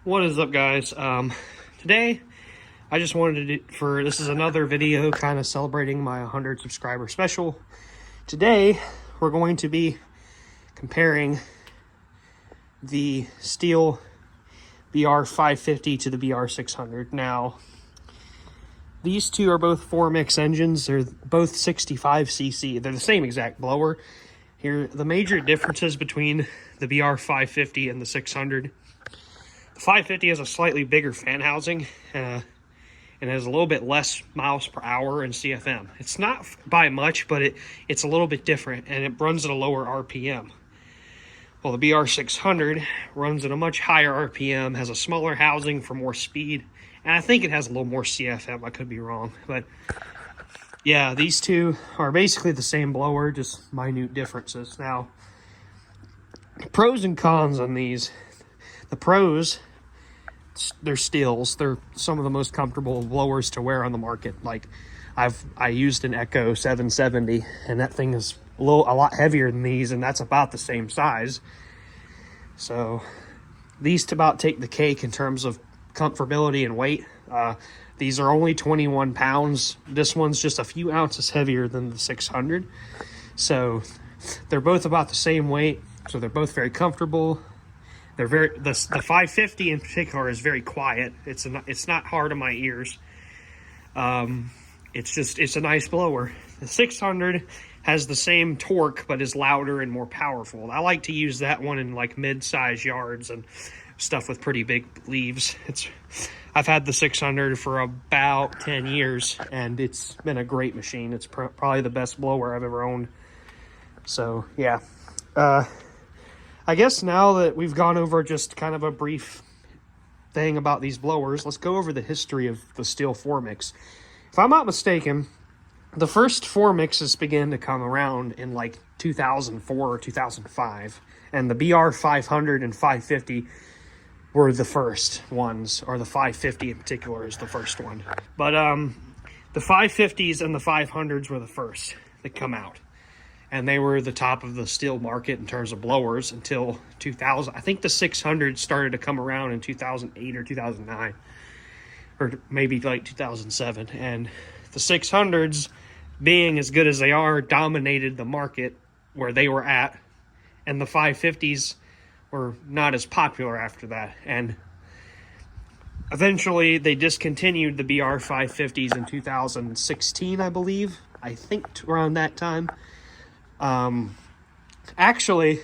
What is up, guys? Today I just wanted to do, this is another video kind of celebrating my 100 subscriber special. Today we're going to be comparing the Stihl BR550 to the BR600. Now, these two are both 4-mix engines. They're both 65cc. They're the same exact blower. Here, the major differences between the BR550 and the 600. The 550 has a slightly bigger fan housing and has a little bit less miles per hour in CFM. It's not by much, but it's a little bit different, and it runs at a lower RPM. Well, the BR600 runs at a much higher RPM, has a smaller housing for more speed, and I think it has a little more CFM. I could be wrong, but yeah, these two are basically the same blower, just minute differences. Now, pros and cons on these. The pros, they're Stihls. They're some of the most comfortable blowers to wear on the market. Like, I used an Echo 770, and that thing is a lot heavier than these, and that's about the same size. So these about take the cake in terms of comfortability and weight. These are only 21 pounds. This one's just a few ounces heavier than the 600. So they're both about the same weight. So they're both very comfortable. They're the 550 in particular is very quiet. It's not hard on my ears. It's a nice blower. The 600 has the same torque, but is louder and more powerful. I like to use that one in like mid-size yards and stuff with pretty big leaves. I've had the 600 for about 10 years, and it's been a great machine. It's probably the best blower I've ever owned. So yeah. I guess now that we've gone over just kind of a brief thing about these blowers, let's go over the history of the Stihl 4-mix. If I'm not mistaken, the first 4-mixes began to come around in like 2004 or 2005, and the BR500 and 550 were the first ones, or the 550 in particular is the first one. But the 550s and the 500s were the first that come out. And they were the top of the Stihl market in terms of blowers until 2000. I think the 600 started to come around in 2008 or 2009, or maybe like 2007. And the 600s, being as good as they are, dominated the market where they were at. And the 550s were not as popular after that. And eventually they discontinued the BR550s in 2016, I believe. I think around that time. Actually,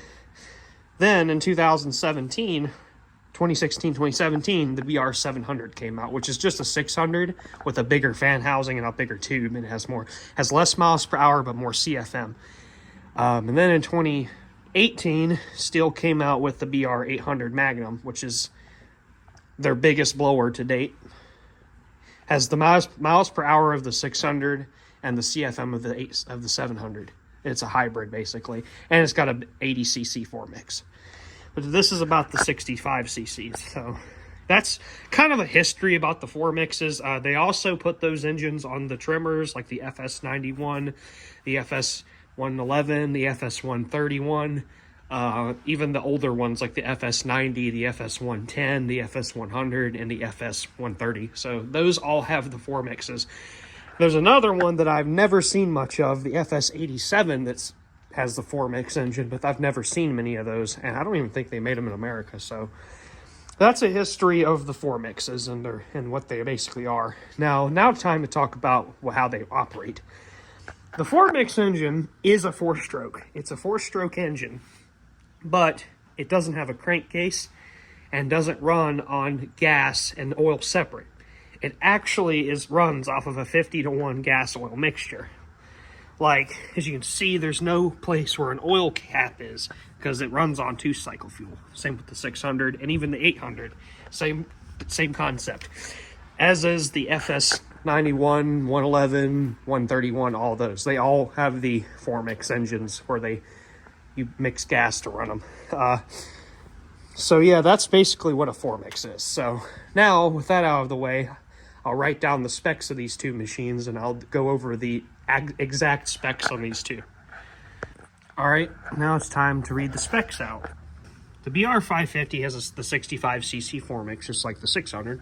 then in 2017, the BR700 came out, which is just a 600 with a bigger fan housing and a bigger tube, and it has less miles per hour, but more CFM. And then in 2018, Stihl came out with the BR800 Magnum, which is their biggest blower to date. Has the miles per hour of the 600 and the CFM of the 700. It's a hybrid, basically, and it's got a 80cc 4-mix. But this is about the 65cc's, so that's kind of a history about the 4-mixes. They also put those engines on the trimmers, like the FS91, the FS111, the FS131, even the older ones like the FS90, the FS110, the FS100, and the FS130. So those all have the 4-mixes. There's another one that I've never seen much of, the FS87, that has the 4-mix engine, but I've never seen many of those, and I don't even think they made them in America. So that's a history of the 4-mixes and what they basically are. Now time to talk about how they operate. The 4-mix engine is a 4-stroke. It's a 4-stroke engine, but it doesn't have a crankcase and doesn't run on gas and oil separate. It actually runs off of a 50-to-1 gas-oil mixture. Like, as you can see, there's no place where an oil cap is because it runs on 2-cycle fuel. Same with the 600 and even the 800. Same concept. As is the FS91, 111, 131, all those. They all have the 4-mix engines where you mix gas to run them. So yeah, that's basically what a 4-mix is. So now, with that out of the way, I'll write down the specs of these two machines, and I'll go over the exact specs on these two. All right, now it's time to read the specs out. The BR550 has the 65cc Formix, just like the 600.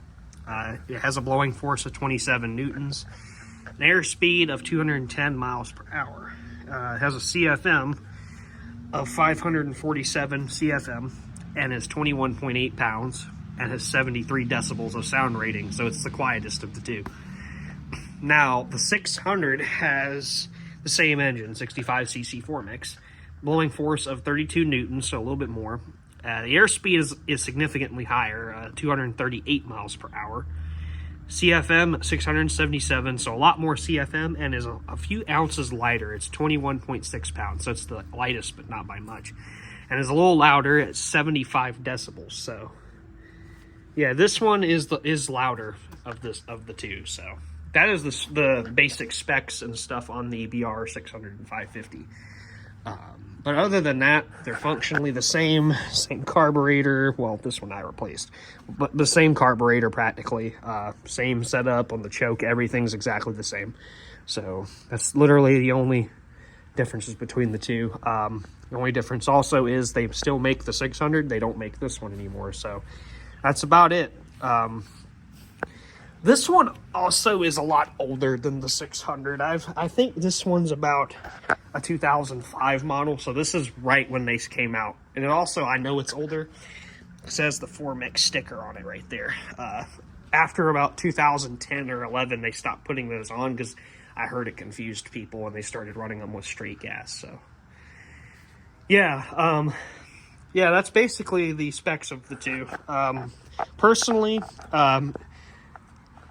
It has a blowing force of 27 newtons, an airspeed of 210 miles per hour. It has a CFM of 547 CFM and is 21.8 pounds and has 73 decibels of sound rating, so it's the quietest of the two. Now, the 600 has the same engine, 65cc Formix, blowing force of 32 newtons, so a little bit more. The airspeed is significantly higher, 238 miles per hour. CFM 677, so a lot more CFM, and is a few ounces lighter. It's 21.6 pounds, so it's the lightest, but not by much. And is a little louder at 75 decibels. So, yeah, this one is louder of the two. So that is the basic specs and stuff on the BR600 and 550. But other than that, they're functionally the same carburetor. Well, this one I replaced, but the same carburetor practically. Same setup on the choke. Everything's exactly the same. So that's literally the only differences between the two. The only difference also is they still make the 600. They don't make this one anymore. So that's about it. This one also is a lot older than the 600. I think this one's about a 2005 model, so this is right when they came out. And it also, I know it's older, it says the Formix sticker on it right there. After about 2010 or 11, they stopped putting those on because I heard it confused people and they started running them with straight gas. So yeah, that's basically the specs of the two. Personally,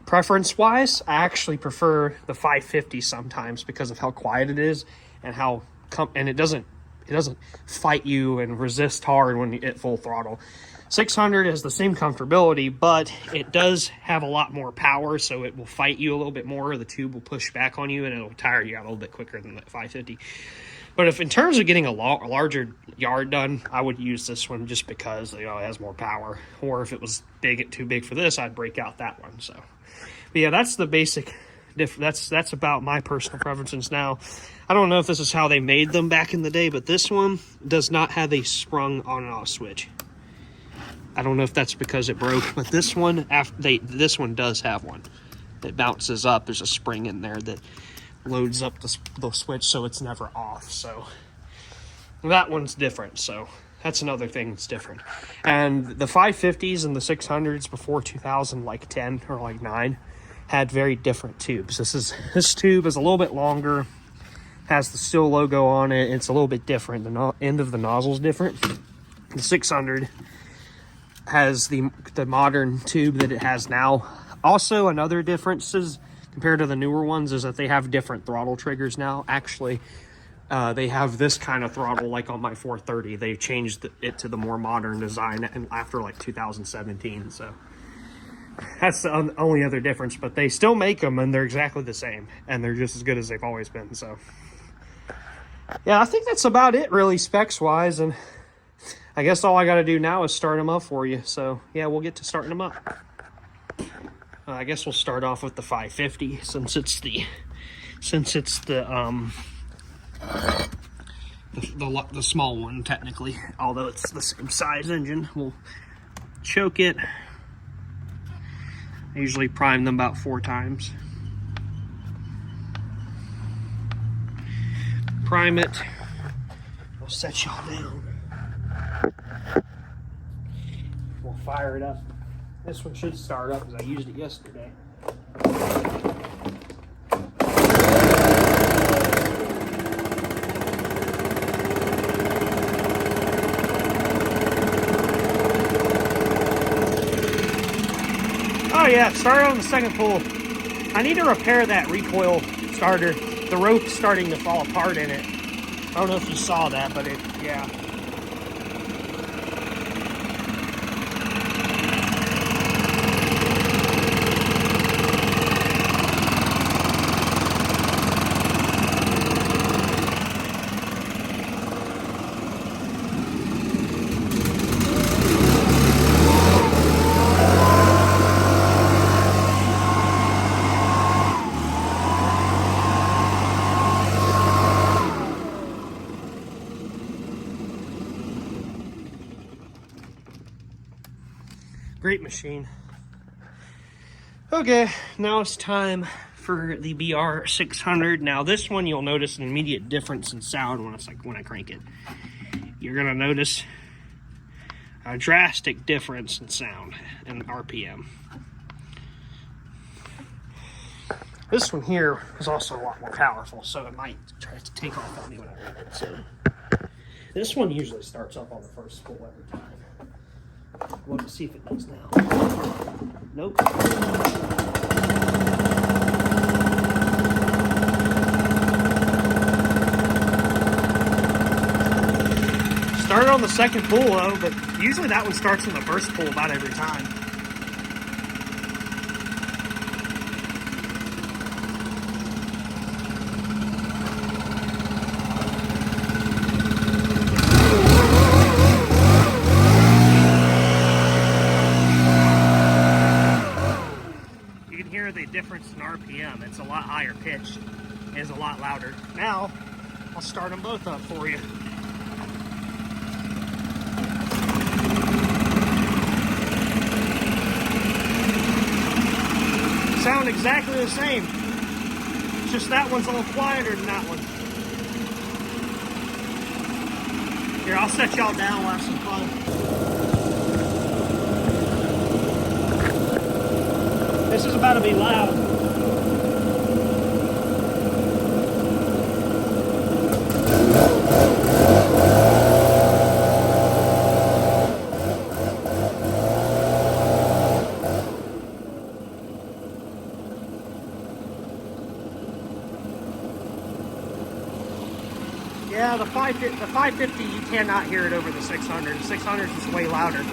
preference-wise, I actually prefer the 550 sometimes because of how quiet it is and how it doesn't fight you and resist hard when you hit full throttle. 600 has the same comfortability, but it does have a lot more power, so it will fight you a little bit more. The tube will push back on you, and it'll tire you out a little bit quicker than the 550. But if in terms of getting a larger yard done, I would use this one just because it has more power. Or if it was too big for this, I'd break out that one. So, but yeah, that's the basic. That's about my personal preferences now. I don't know if this is how they made them back in the day, but this one does not have a sprung on and off switch. I don't know if that's because it broke, but this one does have one. It bounces up. There's a spring in there that loads up the switch, so it's never off. So that one's different. So that's another thing that's different. And the 550s and the 600s before 2010 or like 9 had very different tubes. This tube is a little bit longer, has the Stihl logo on it. It's a little bit different. The end of the nozzle is different. The 600 has the modern tube that it has now. Also, another difference is compared to the newer ones is that they have different throttle triggers now. Actually, they have this kind of throttle like on my 430. They changed it to the more modern design after like 2017. So that's the only other difference, but they still make them and they're exactly the same and they're just as good as they've always been. So yeah, I think that's about it really specs wise, and I guess all I got to do now is start them up for you. So yeah, we'll get to starting them up. I guess we'll start off with the 550 since it's the small one technically, although it's the same size engine. We'll choke it. I usually prime them about 4 times. Prime it. We'll set y'all down. We'll fire it up. This one should start up because I used it yesterday. Oh yeah, started on the second pull. I need to repair that recoil starter. The rope's starting to fall apart in it. I don't know if you saw that, but yeah. Great machine. Okay, now it's time for the BR600. Now this one, you'll notice an immediate difference in sound when I crank it. You're gonna notice a drastic difference in sound and RPM. This one here is also a lot more powerful, so it might try to take off on me when I run it. So this one usually starts up on the first spool every time. Let's see if it does now. Nope. Started on the second pull though, but usually that one starts on the first pull about every time. You can hear the difference in RPM. It's a lot higher pitched. It's a lot louder. Now, I'll start them both up for you. Sound exactly the same. It's just that one's a little quieter than that one. Here, I'll set y'all down, we'll have some fun. This is about to be loud. Yeah, the 550, you cannot hear it over the 600. The 600 is just way louder.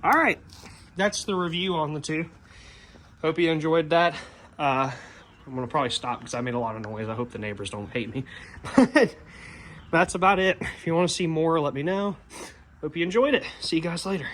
All right, that's the review on the two. Hope you enjoyed that. I'm gonna probably stop because I made a lot of noise. I hope the neighbors don't hate me. That's about it. If you want to see more, let me know. Hope you enjoyed it. See you guys later.